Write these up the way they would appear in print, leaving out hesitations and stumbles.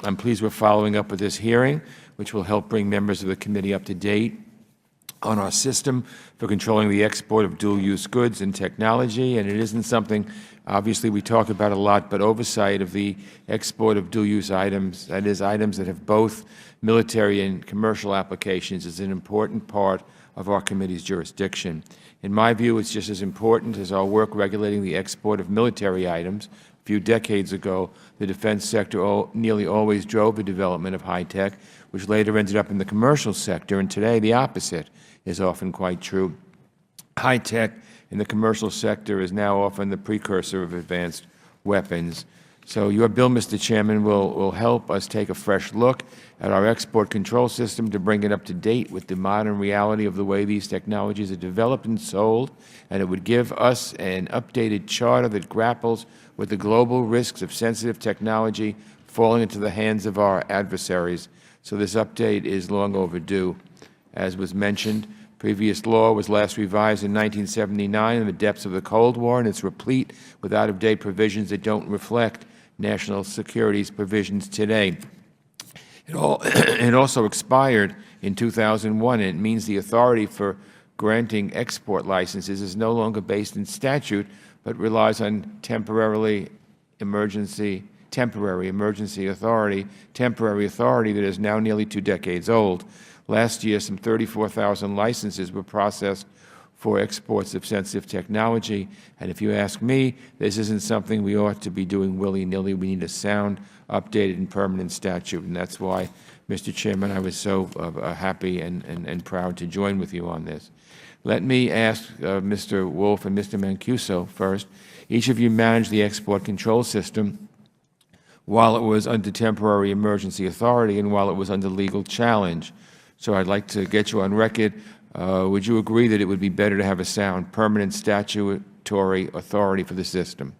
I'm pleased we're following up with this hearing, which will help bring members of the committee up to date on our system for controlling the export of dual-use goods and technology. And it isn't something, obviously, we talk about a lot, but oversight of the export of dual-use items, that is, items that have both military and commercial applications, is an important part of our committee's jurisdiction. In my view, it's just as important as our work regulating the export of military items. A few decades ago, the defense sector nearly always drove the development of high-tech, which later ended up in the commercial sector, and today the opposite is often quite true. High-tech in the commercial sector is now often the precursor of advanced weapons. So your bill, Mr. Chairman, will help us take a fresh look at our export control system to bring it up to date with the modern reality of the way these technologies are developed and sold, and it would give us an updated charter that grapples with the global risks of sensitive technology falling into the hands of our adversaries. So this update is long overdue. As was mentioned, previous law was last revised in 1979 in the depths of the Cold War, and it's replete with out-of-date provisions that don't reflect national security provisions today. It also expired in 2001, and it means the authority for granting export licenses is no longer based in statute, but relies on temporary emergency authority that is now nearly 2 decades old. Last year, some 34,000 licenses were processed for exports of sensitive technology, and if you ask me, this isn't something we ought to be doing willy-nilly. We need a sound, updated, and permanent statute, and that's why, Mr. Chairman, I was so happy and proud to join with you on this. Let me ask Mr. Wolf and Mr. Mancuso first. Each of you managed the export control system while it was under temporary emergency authority and while it was under legal challenge. So I'd like to get you on record. Would you agree that it would be better to have a sound, permanent statutory authority for the system?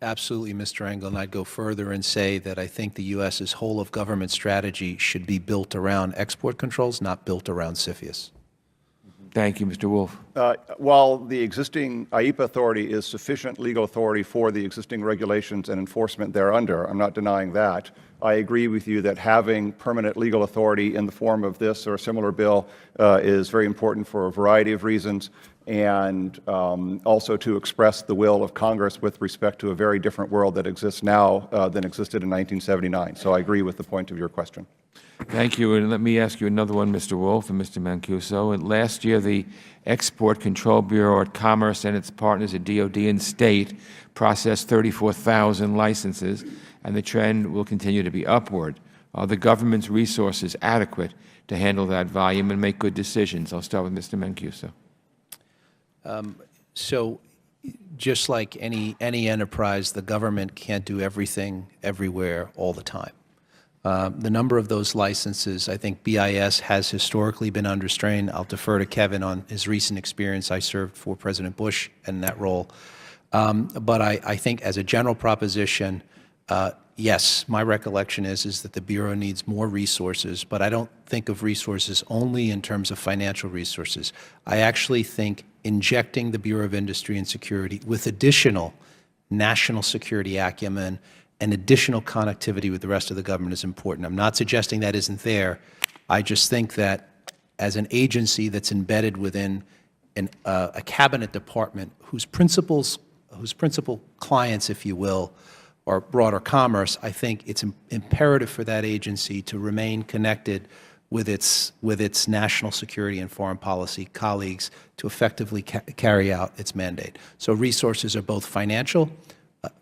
Absolutely, Mr. Engel, and I'd go further and say that I think the U.S.'s whole-of-government strategy should be built around export controls, not built around CFIUS. Thank you, Mr. Wolf. While the existing IEPA authority is sufficient legal authority for the existing regulations and enforcement thereunder, I'm not denying that. I agree with you that having permanent legal authority in the form of this or a similar bill is very important for a variety of reasons, and also to express the will of Congress with respect to a very different world that exists now than existed in 1979. So I agree with the point of your question. Thank you. And let me ask you another one, Mr. Wolf and Mr. Mancuso. And last year, the Export Control Bureau at Commerce and its partners at DOD and State processed 34,000 licenses, and the trend will continue to be upward. Are the government's resources adequate to handle that volume and make good decisions? I'll start with Mr. Mancuso. So just like any enterprise, the government can't do everything everywhere all the time. The number of those licenses, I think BIS has historically been under strain. I'll defer to Kevin on his recent experience. I served for President Bush in that role. But I think as a general proposition, yes, my recollection is that the Bureau needs more resources, but I don't think of resources only in terms of financial resources. I actually think injecting the Bureau of Industry and Security with additional national security acumen and additional connectivity with the rest of the government is important. I'm not suggesting that isn't there. I just think that as an agency that's embedded within a cabinet department whose principal clients, if you will, are broader commerce, I think it's imperative for that agency to remain connected with its national security and foreign policy colleagues to effectively carry out its mandate. So resources are both financial,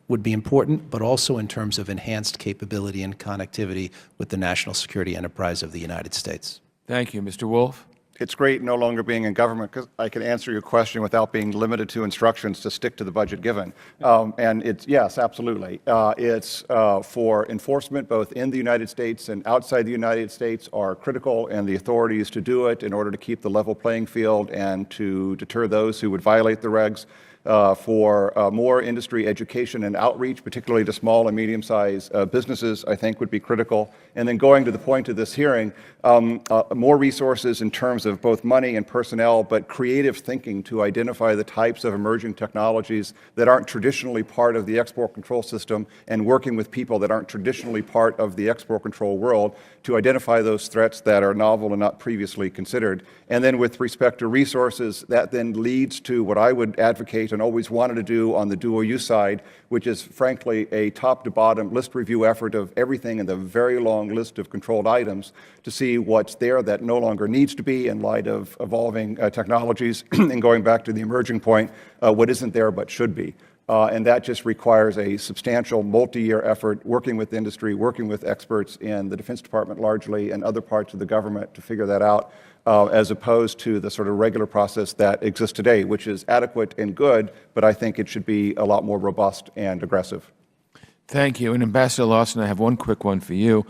would be important, but also in terms of enhanced capability and connectivity with the national security enterprise of the United States. Thank you. Mr. Wolf? It's great no longer being in government because I can answer your question without being limited to instructions to stick to the budget given. And it's, yes, absolutely. It's for enforcement both in the United States and outside the United States are critical, and the authorities to do it in order to keep the level playing field and to deter those who would violate the regs. for more industry education and outreach, particularly to small and medium-sized businesses, I think would be critical. And then going to the point of this hearing, more resources in terms of both money and personnel, but creative thinking to identify the types of emerging technologies that aren't traditionally part of the export control system, and working with people that aren't traditionally part of the export control world to identify those threats that are novel and not previously considered. And then with respect to resources, that then leads to what I would advocate and always wanted to do on the dual use side, which is frankly a top to bottom list review effort of everything in the very long list of controlled items to see what's there that no longer needs to be in light of evolving technologies, and going back to the emerging point, what isn't there but should be. And that just requires a substantial multi-year effort, working with industry, working with experts in the Defense Department largely and other parts of the government to figure that out, as opposed to the sort of regular process that exists today, which is adequate and good, but I think it should be a lot more robust and aggressive. Thank you. And Ambassador Lawson, I have one quick one for you.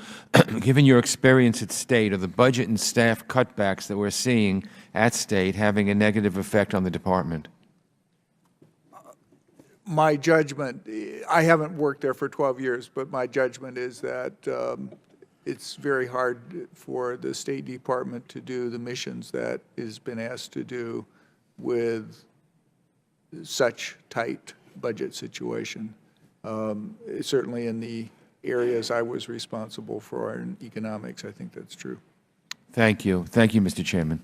Given your experience at State, are the budget and staff cutbacks that we're seeing at State having a negative effect on the department? My judgment, I haven't worked there for 12 years, but my judgment is that it's very hard for the State Department to do the missions that has been asked to do with such tight budget situation. Certainly in the areas I was responsible for in economics, I think that's true. Thank you. Thank you, Mr. Chairman.